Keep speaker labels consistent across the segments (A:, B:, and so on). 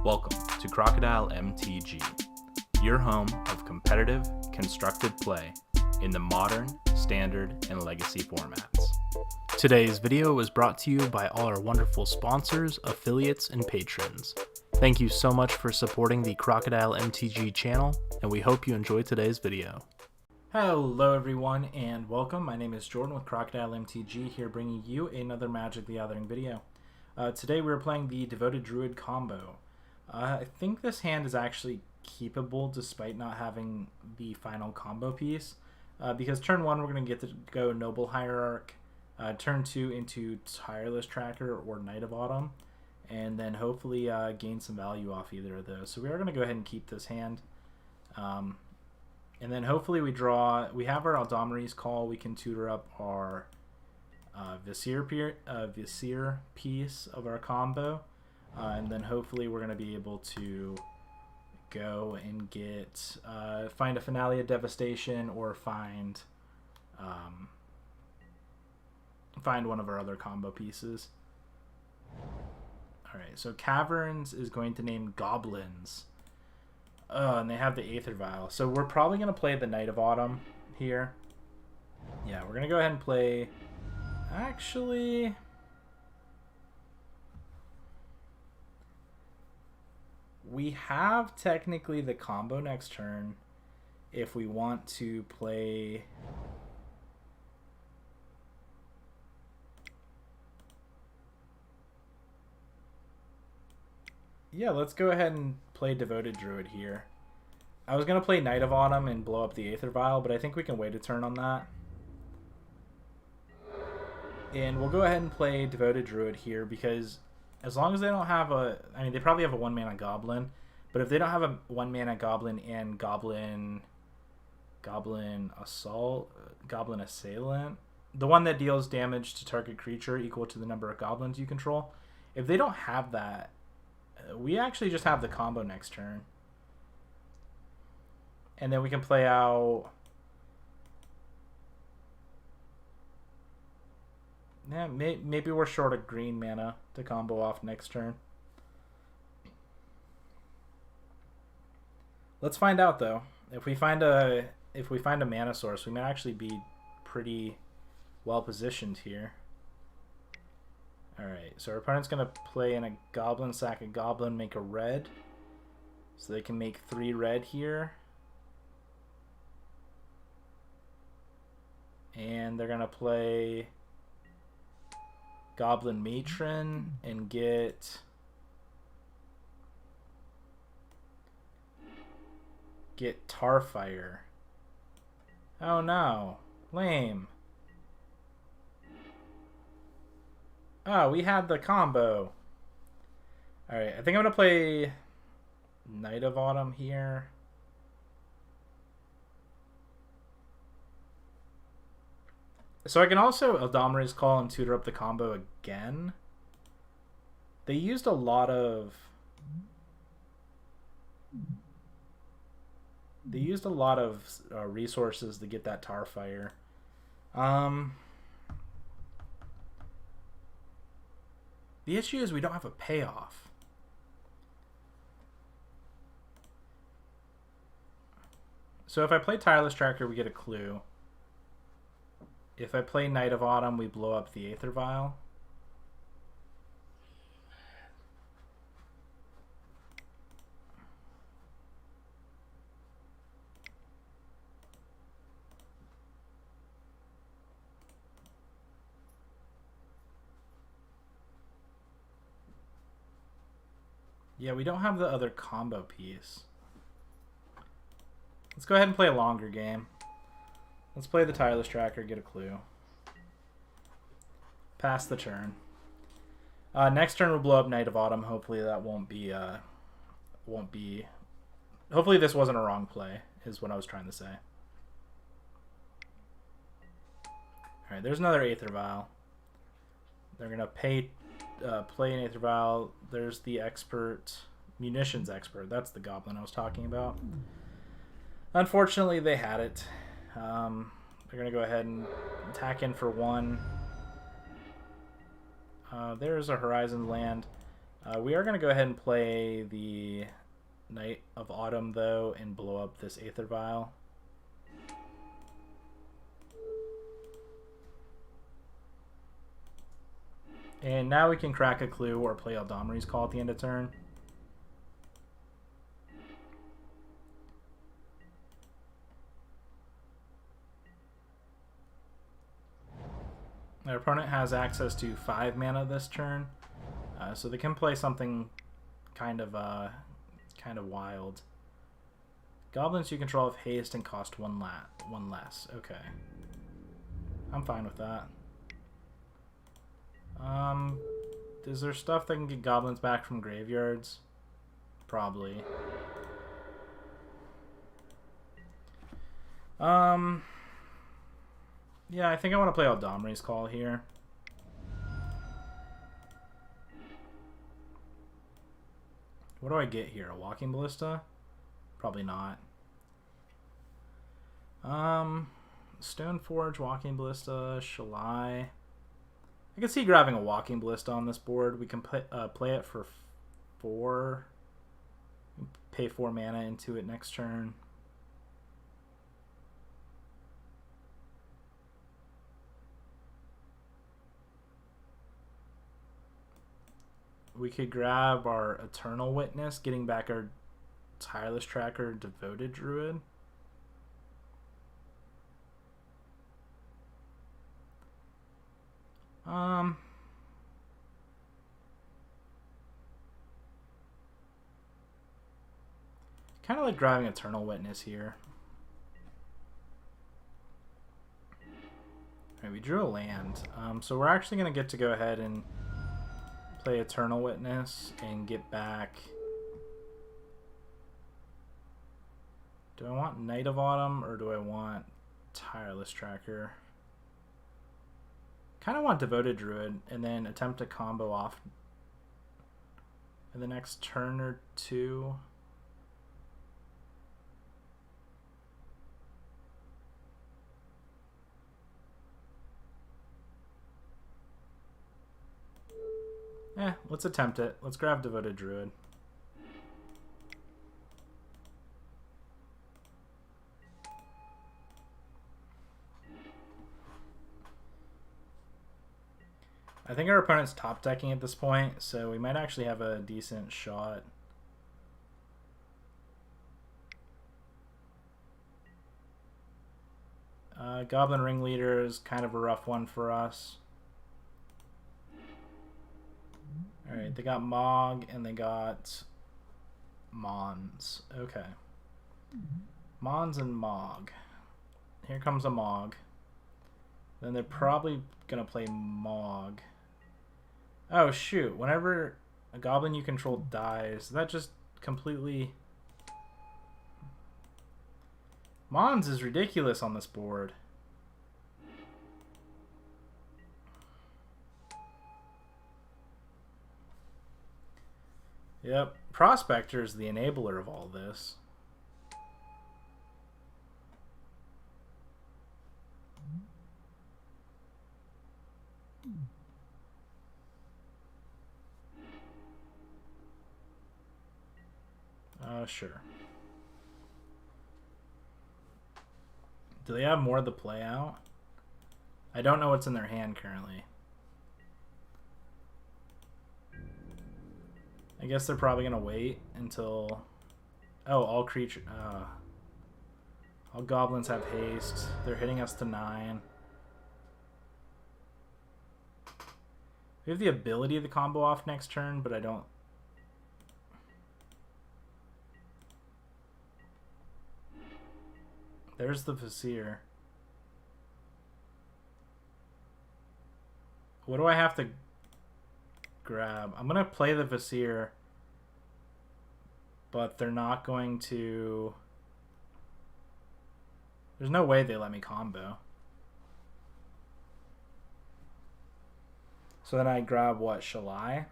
A: Welcome to Crocodile MTG, your home of competitive, constructed play in the modern, standard, and legacy formats. Today's video was brought to you by all our wonderful sponsors, affiliates, and patrons. Thank you so much for supporting the Crocodile MTG channel, and we hope you enjoy today's video. Hello everyone, and welcome. My name is Jordan with Crocodile MTG, here bringing you another Magic the Gathering video. Today we're playing the Devoted Druid combo. I think this hand is actually keepable despite not having the final combo piece, because turn 1 we're going to get to go Noble Hierarch, turn 2 into Tireless Tracker or Knight of Autumn, and then hopefully gain some value off either of those. So we are going to go ahead and keep this hand. And then hopefully we have our Aldomari's Call, we can tutor up our Vizier piece of our combo, and then hopefully we're going to be able to go and get, find a Finale of Devastation or find one of our other combo pieces. Alright, so Caverns is going to name Goblins. And they have the Aether Vial. So we're probably going to play the Knight of Autumn here. Yeah, we're going to go ahead and play... Actually... We have technically the combo next turn if we want to play... Yeah, let's go ahead and play Devoted Druid here. I was going to play Knight of Autumn and blow up the Aether Vial, but I think we can wait a turn on that. And we'll go ahead and play Devoted Druid here because as long as they don't have a... I mean, they probably have a 1-mana Goblin, but if they don't have a 1-mana Goblin and Goblin Assailant, the one that deals damage to target creature equal to the number of goblins you control, if they don't have that, we actually just have the combo next turn. And then we can play out... Yeah, maybe we're short of green mana to combo off next turn. Let's find out though. If we find a mana source, we might actually be pretty well positioned here. Alright, so our opponent's going to play in a Goblin, sack a Goblin, make a red. So they can make 3 red here. And they're going to play Goblin Matron and get Tarfire. Oh no, lame. Oh, we had the combo. Alright, I think I'm going to play Knight of Autumn here. So I can also Aldomari's Call and tutor up the combo again. They used a lot of... resources to get that Tarfire. The issue is we don't have a payoff. So if I play Tireless Tracker, we get a clue. If I play Knight of Autumn, we blow up the Aether Vial. Yeah, we don't have the other combo piece. Let's go ahead and play a longer game. Let's play the Tireless Tracker, get a clue. Pass the turn. Next turn we'll blow up Knight of Autumn. Hopefully that won't be... Hopefully this wasn't a wrong play, is what I was trying to say. Alright, there's another Aether Vial. They're going to play an Aether Vial. There's the Munitions Expert. That's the Goblin I was talking about. Unfortunately, they had it. They're going to go ahead and attack in for 1. There's a Horizon Land. We are going to go ahead and play the Night of Autumn, though, and blow up this Aether Vial. And now we can crack a clue or play Eldamri's Call at the end of turn. Their opponent has access to 5 mana this turn, so they can play something kind of wild. Goblins you control have haste and cost one less. Okay, I'm fine with that. Is there stuff that can get goblins back from graveyards? Probably. Yeah, I think I want to play Eldamri's Call here. What do I get here? A Walking Ballista? Probably not. Stoneforge, Walking Ballista, Shalai. I can see grabbing a Walking Ballista on this board. We can play it for 4. Pay 4 mana into it next turn. We could grab our Eternal Witness, getting back our Tireless Tracker, Devoted Druid. Kind of like grabbing Eternal Witness here. Alright, we drew a land. So we're actually going to get to go ahead and play Eternal Witness and get back. Do I want Night of Autumn or do I want Tireless Tracker? Kind of want Devoted Druid and then attempt to combo off in the next turn or two. Let's attempt it. Let's grab Devoted Druid. I think our opponent's top decking at this point, so we might actually have a decent shot. Goblin Ringleader is kind of a rough one for us. Alright, they got Mog and they got Mons. Okay. Mons and Mog. Here comes a Mog. Then they're probably going to play Mog. Oh, shoot. Whenever a goblin you control dies, that just completely... Mons is ridiculous on this board. Yep, Prospector is the enabler of all this. Sure. Do they have more of the play out? I don't know what's in their hand currently. I guess they're probably gonna wait until... Oh, all goblins have haste. They're hitting us to 9. We have the ability to combo off next turn, but I don't... There's the Vizier. What do I have to grab? I'm going to play the Vizier, but they're not going to... There's no way they let me combo. So then I grab what? Shalai?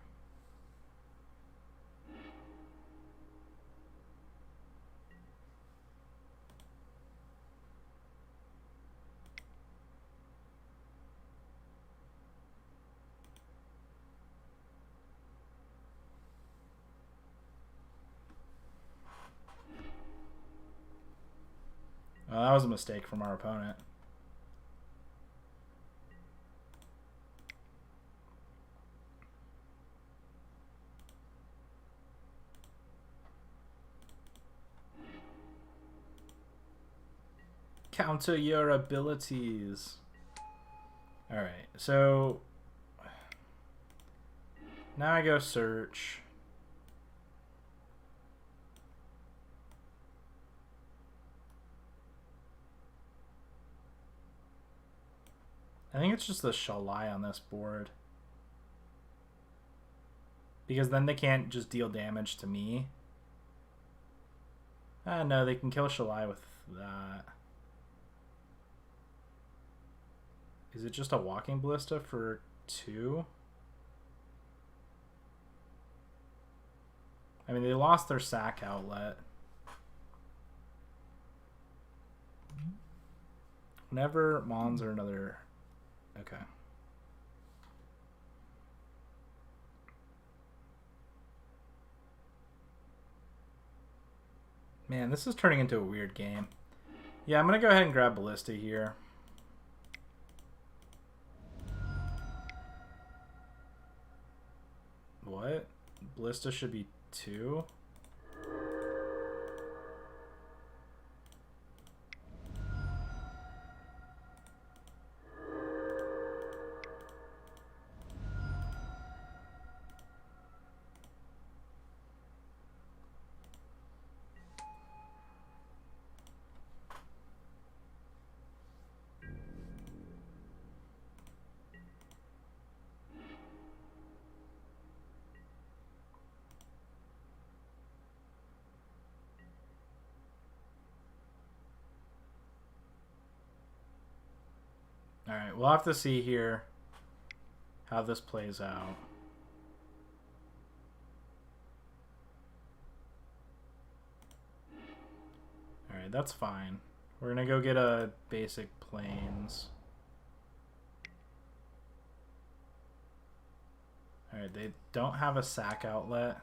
A: Well, that was a mistake from our opponent. Counter your abilities. Alright, so now I go search. I think it's just the Shalai on this board. Because then they can't just deal damage to me. No, they can kill Shalai with that. Is it just a Walking Ballista for 2? I mean, they lost their sack outlet. Whenever Mons or another... Okay. Man, this is turning into a weird game. Yeah, I'm going to go ahead and grab Ballista here. What? Ballista should be 2? Alright, we'll have to see here how this plays out. Alright, that's fine. We're gonna go get a basic plains. Alright, they don't have a sack outlet.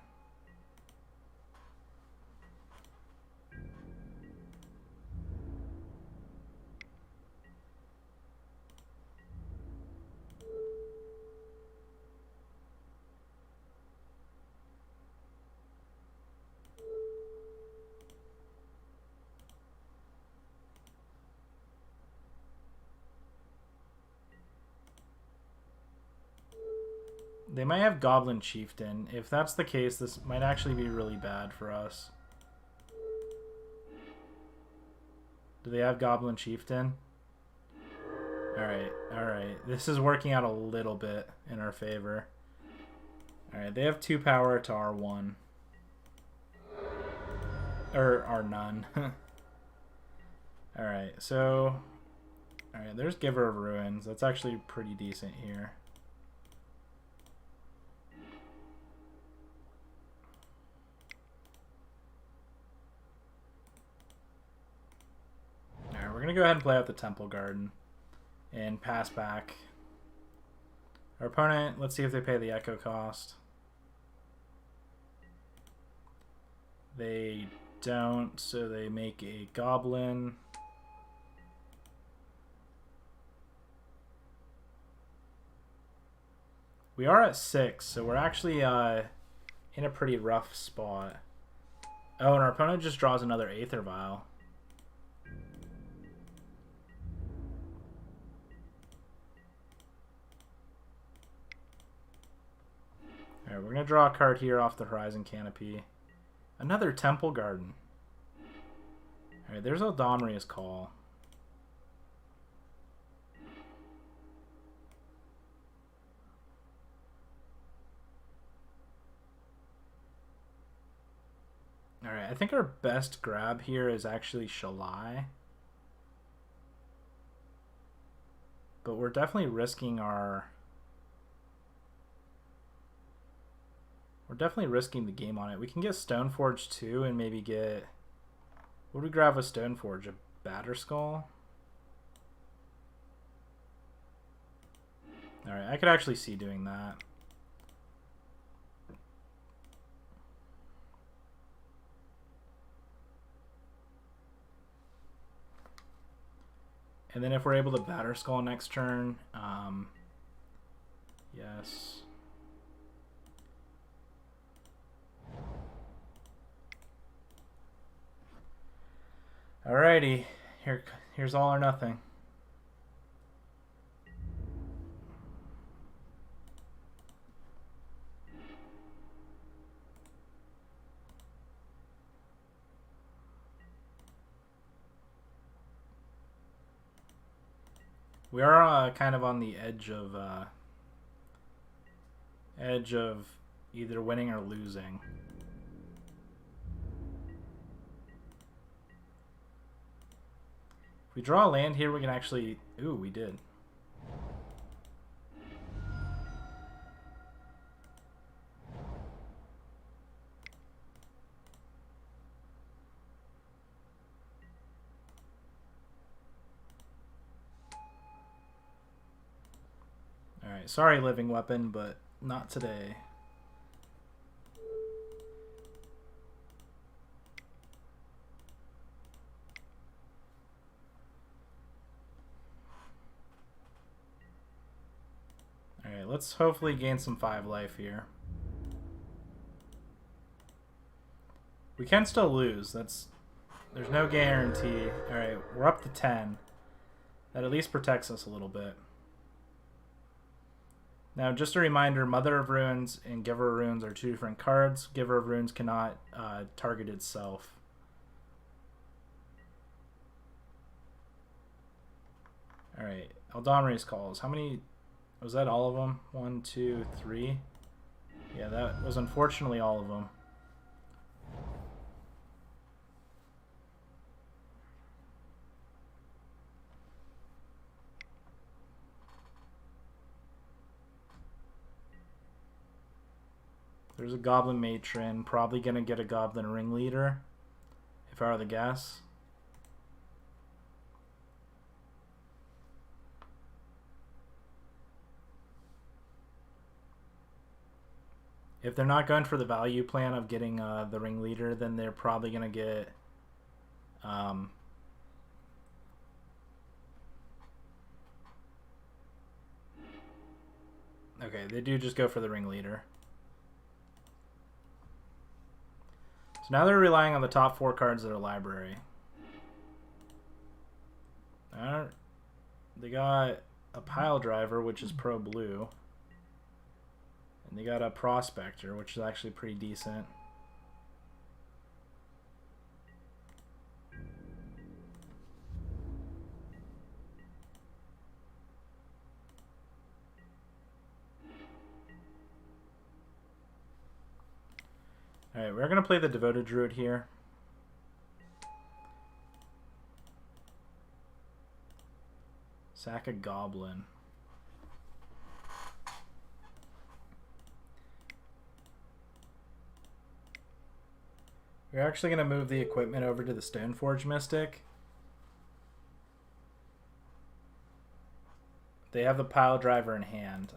A: They might have Goblin Chieftain. If that's the case, this might actually be really bad for us. Do they have Goblin Chieftain? Alright, alright. This is working out a little bit in our favor. Alright, they have 2 power to our 1. Or our none. Alright, so... Alright, there's Giver of Ruins. That's actually pretty decent here. We're going to go ahead and play out the Temple Garden and pass back. Our opponent, let's see if they pay the Echo cost. They don't, so they make a Goblin. We are at 6, so we're actually in a pretty rough spot. Oh, and our opponent just draws another Aether Vial. Alright, we're going to draw a card here off the Horizon Canopy. Another Temple Garden. Alright, there's Eldonria's Call. Alright, I think our best grab here is actually Shalai. But we're definitely risking our... We're definitely risking the game on it. We can get Stoneforge too and maybe get... What would we grab with Stoneforge? A Batterskull? Alright, I could actually see doing that. And then if we're able to Batter Skull next turn, yes. Alrighty, here's all or nothing. We are kind of on the edge of either winning or losing. If we draw a land here, we can actually... Ooh, we did. Alright, sorry, Living Weapon, but not today. Alright, let's hopefully gain some 5 life here. We can still lose. There's no guarantee. Alright, we're up to 10. That at least protects us a little bit. Now, just a reminder, Mother of Runes and Giver of Runes are 2 different cards. Giver of Runes cannot target itself. Alright, Eldamri's Calls. How many... Was that all of them? 1, 2, 3? Yeah, that was unfortunately all of them. There's a Goblin Matron. Probably going to get a Goblin Ringleader, if I were to guess. If they're not going for the value plan of getting the Ringleader, then they're probably going to get... Okay, they do just go for the Ringleader. So now they're relying on the top 4 cards of their library. They got a Pile Driver, which is pro blue. And they got a Prospector, which is actually pretty decent. Alright, we're going to play the Devoted Druid here. Sack a Goblin. We're actually going to move the equipment over to the Stoneforge Mystic. They have the Pile Driver in hand.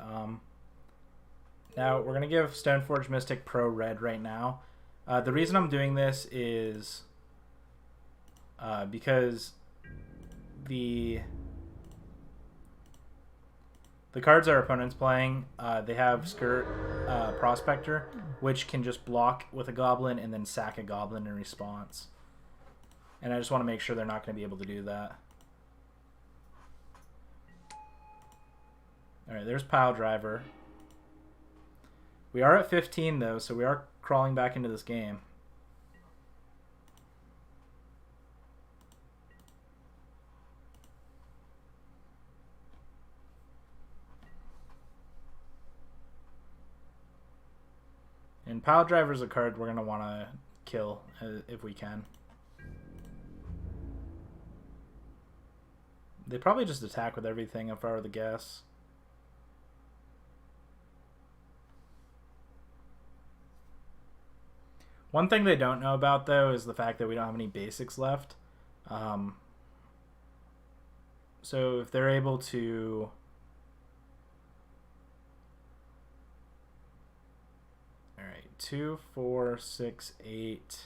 A: Now, we're going to give Stoneforge Mystic Pro Red right now. The reason I'm doing this is because the cards our opponent's playing, they have Skirt Prospector, which can just block with a Goblin and then sack a Goblin in response. And I just want to make sure they're not going to be able to do that. Alright, there's Pile Driver. We are at 15 though, so we are crawling back into this game. And Pile Driver is a card we're going to want to kill if we can. They probably just attack with everything if I were to guess. One thing they don't know about, though, is the fact that we don't have any basics left. So if they're able to... Alright, 2, 4, 6, 8...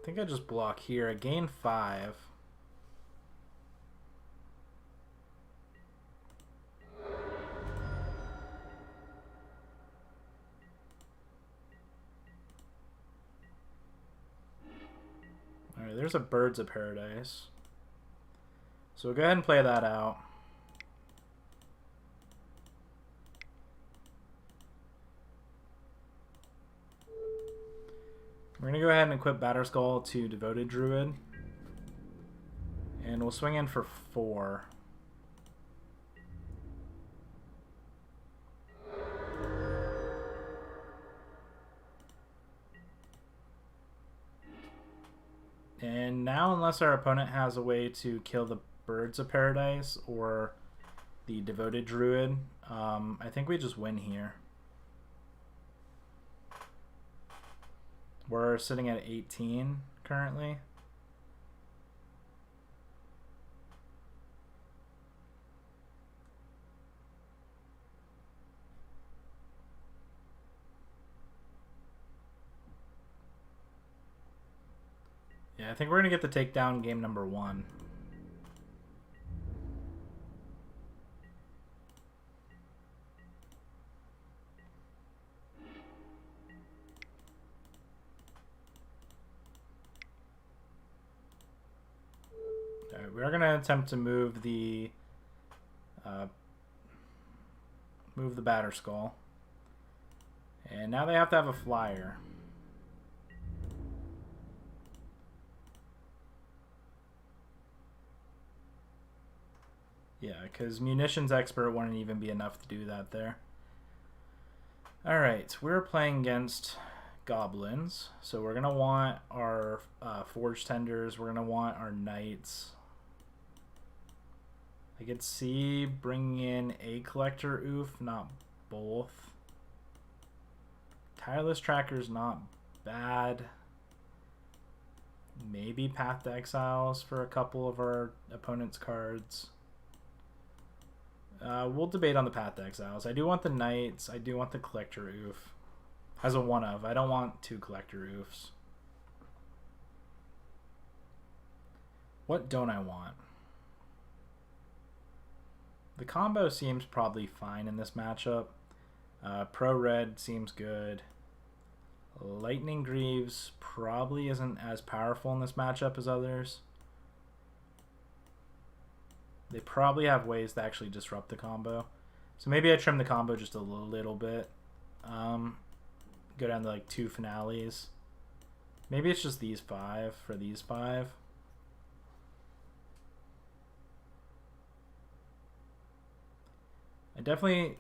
A: think I just block here. I gain 5. Alright, there's a Birds of Paradise. So we'll go ahead and play that out. We're going to go ahead and equip Batterskull to Devoted Druid. And we'll swing in for 4. And now, unless our opponent has a way to kill the Birds of Paradise or the Devoted Druid, I think we just win here. We're sitting at 18 currently. Yeah, I think we're going to get the takedown game number 1. Alright, we are going to attempt to move the Batterskull. And now they have to have a flyer. Yeah, because Munitions Expert wouldn't even be enough to do that there. Alright, we're playing against Goblins. So we're going to want our Forge Tenders. We're going to want our Knights. I could see bringing in a Collector Oof, not both. Tireless Tracker's not bad. Maybe Path to Exiles for a couple of our opponent's cards. We'll debate on the Path to Exiles. I do want the Knights. I do want the Collector Oof. As a one of. I don't want 2 Collector Oofs. What don't I want? The combo seems probably fine in this matchup. Pro Red seems good. Lightning Greaves probably isn't as powerful in this matchup as others. They probably have ways to actually disrupt the combo. So maybe I trim the combo just a little bit. Go down to like 2 finales. Maybe it's just these 5 for these 5. I definitely...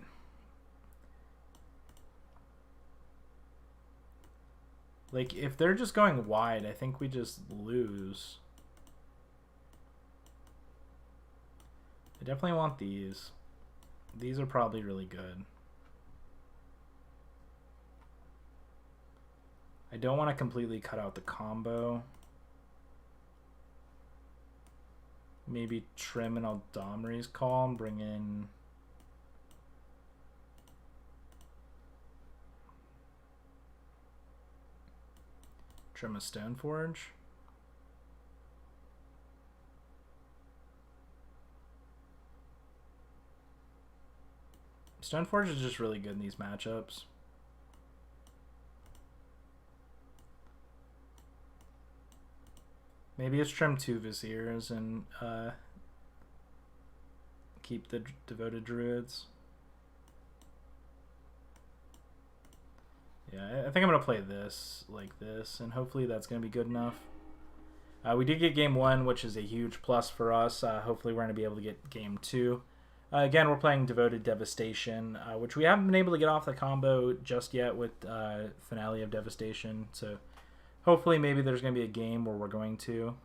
A: Like, if they're just going wide, I think we just lose. I definitely want these. These are probably really good. I don't want to completely cut out the combo. Maybe trim an Aldomri's Call and bring in... Trim a Stoneforge. Stoneforge is just really good in these matchups. Maybe it's trim 2 Viziers and keep the Devoted Druids. Yeah, I think I'm going to play this like this, and hopefully that's going to be good enough. We did get game 1, which is a huge plus for us. Hopefully we're going to be able to get game 2. Again, we're playing Devoted Devastation, which we haven't been able to get off the combo just yet with Finale of Devastation. So hopefully maybe there's going to be a game where we're going to.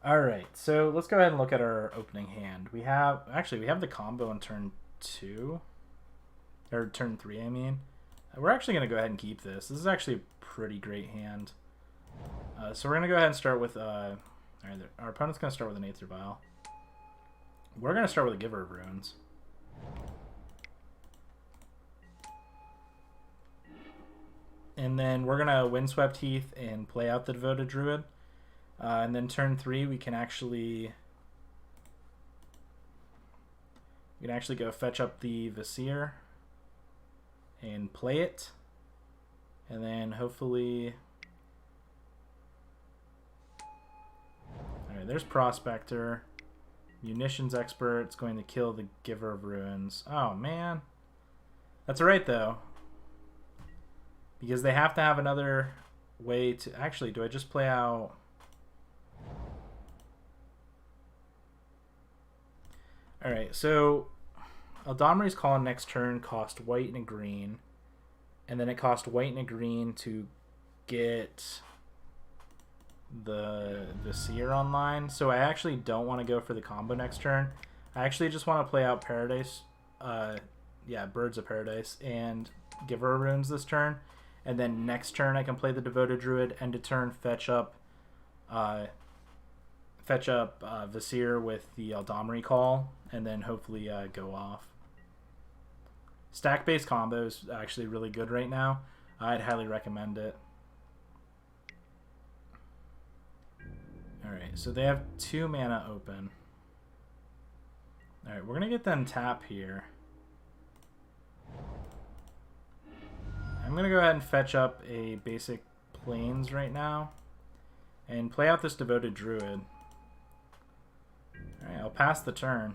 A: All right, so let's go ahead and look at our opening hand. We have the combo on turn 2, or turn 3, I mean. We're actually going to go ahead and keep this. This is actually a pretty great hand. So we're going to go ahead and start with... our opponent's going to start with an Aether Vial. We're going to start with a Giver of Runes. And then we're going to Windswept Heath and play out the Devoted Druid. And then turn 3, we can actually go fetch up the Vizier and play it. And then hopefully... Alright, there's Prospector. Munitions Expert. It's going to kill the Giver of Runes. Oh, man. That's alright, though. Because they have to have another way to... Actually, do I just play out... Alright, so Eldamri's Call next turn cost white and a green. And then it cost white and a green to get the Seer online. So I actually don't want to go for the combo next turn. I actually just want to play out Paradise. Birds of Paradise and Giver of Runes this turn. And then next turn I can play the Devoted Druid, end of turn fetch up Vizier with the Eldamri Call, and then hopefully go off. Stack-based combo is actually really good right now. I'd highly recommend it. Alright, so they have 2 mana open. Alright, we're going to get them tap here. I'm going to go ahead and fetch up a basic Plains right now and play out this Devoted Druid. Alright, I'll pass the turn.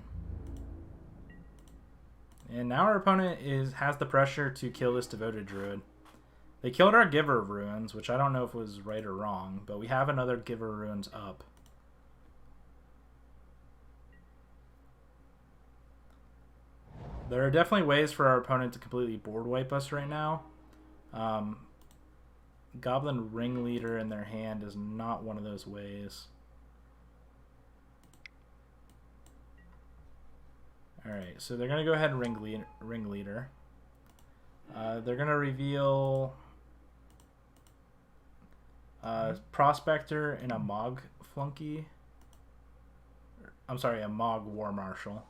A: And now our opponent has the pressure to kill this Devoted Druid. They killed our Giver of Runes, which I don't know if was right or wrong, but we have another Giver of Runes up. There are definitely ways for our opponent to completely board wipe us right now. Goblin Ringleader in their hand is not one of those ways. Alright, so they're going to go ahead and Ringleader. They're going to reveal Prospector and a Mog Flunky. I'm sorry, a Mog War Marshal.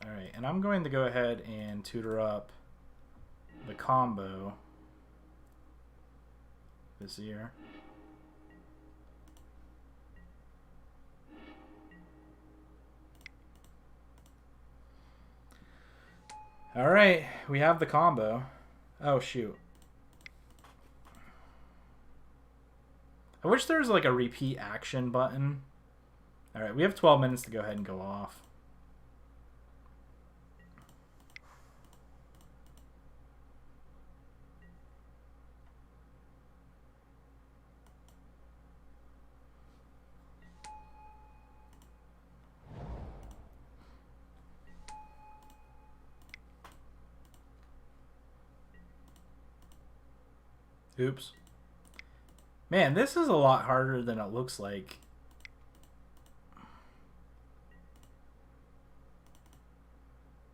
A: Alright, and I'm going to go ahead and tutor up the combo Vizier. Alright, we have the combo. Oh, shoot. I wish there was like a repeat action button. Alright, we have 12 minutes to go ahead and go off. Oops. Man, this is a lot harder than it looks like.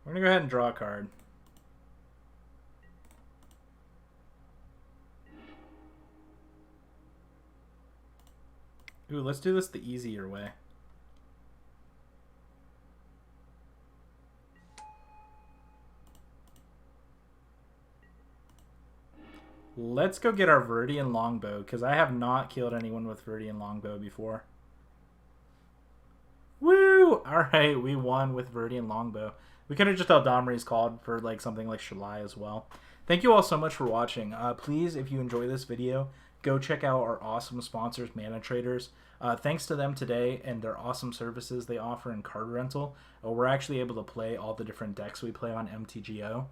A: We're going to go ahead and draw a card. Ooh, let's do this the easier way. Let's go get our Viridian Longbow, because I have not killed anyone with Viridian Longbow before. Woo! Alright, we won with Viridian Longbow. We could have just Eldamri's called for like something like Shalai as well. Thank you all so much for watching. Please, if you enjoy this video, go check out our awesome sponsors, Mana Traders. Thanks to them today and their awesome services they offer in card rental, we're actually able to play all the different decks we play on MTGO.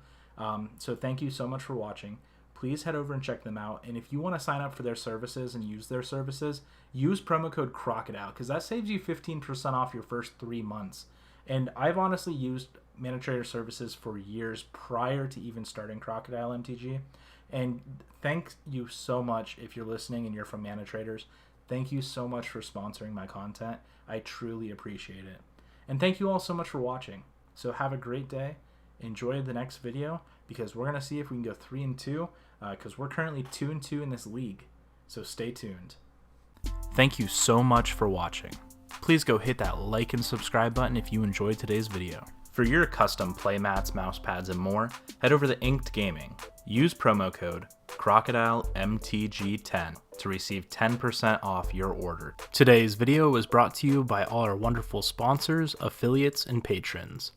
A: So thank you so much for watching. Please head over and check them out. And if you want to sign up for their services and use their services, use promo code Crocodile, because that saves you 15% off your first 3 months. And I've honestly used Mana Trader services for years prior to even starting Crocodile MTG. And thank you so much if you're listening and you're from Mana Traders. Thank you so much for sponsoring my content. I truly appreciate it. And thank you all so much for watching. So have a great day. Enjoy the next video because we're going to see if we can go 3-2 because we're currently 2-2 in this league. So stay tuned. Thank you so much for watching. Please go hit that like and subscribe button if you enjoyed today's video. For your custom playmats, mouse pads, and more, head over to Inked Gaming. Use promo code crocodilemtg10 to receive 10% off your order. Today's video was brought to you by all our wonderful sponsors, affiliates, and patrons.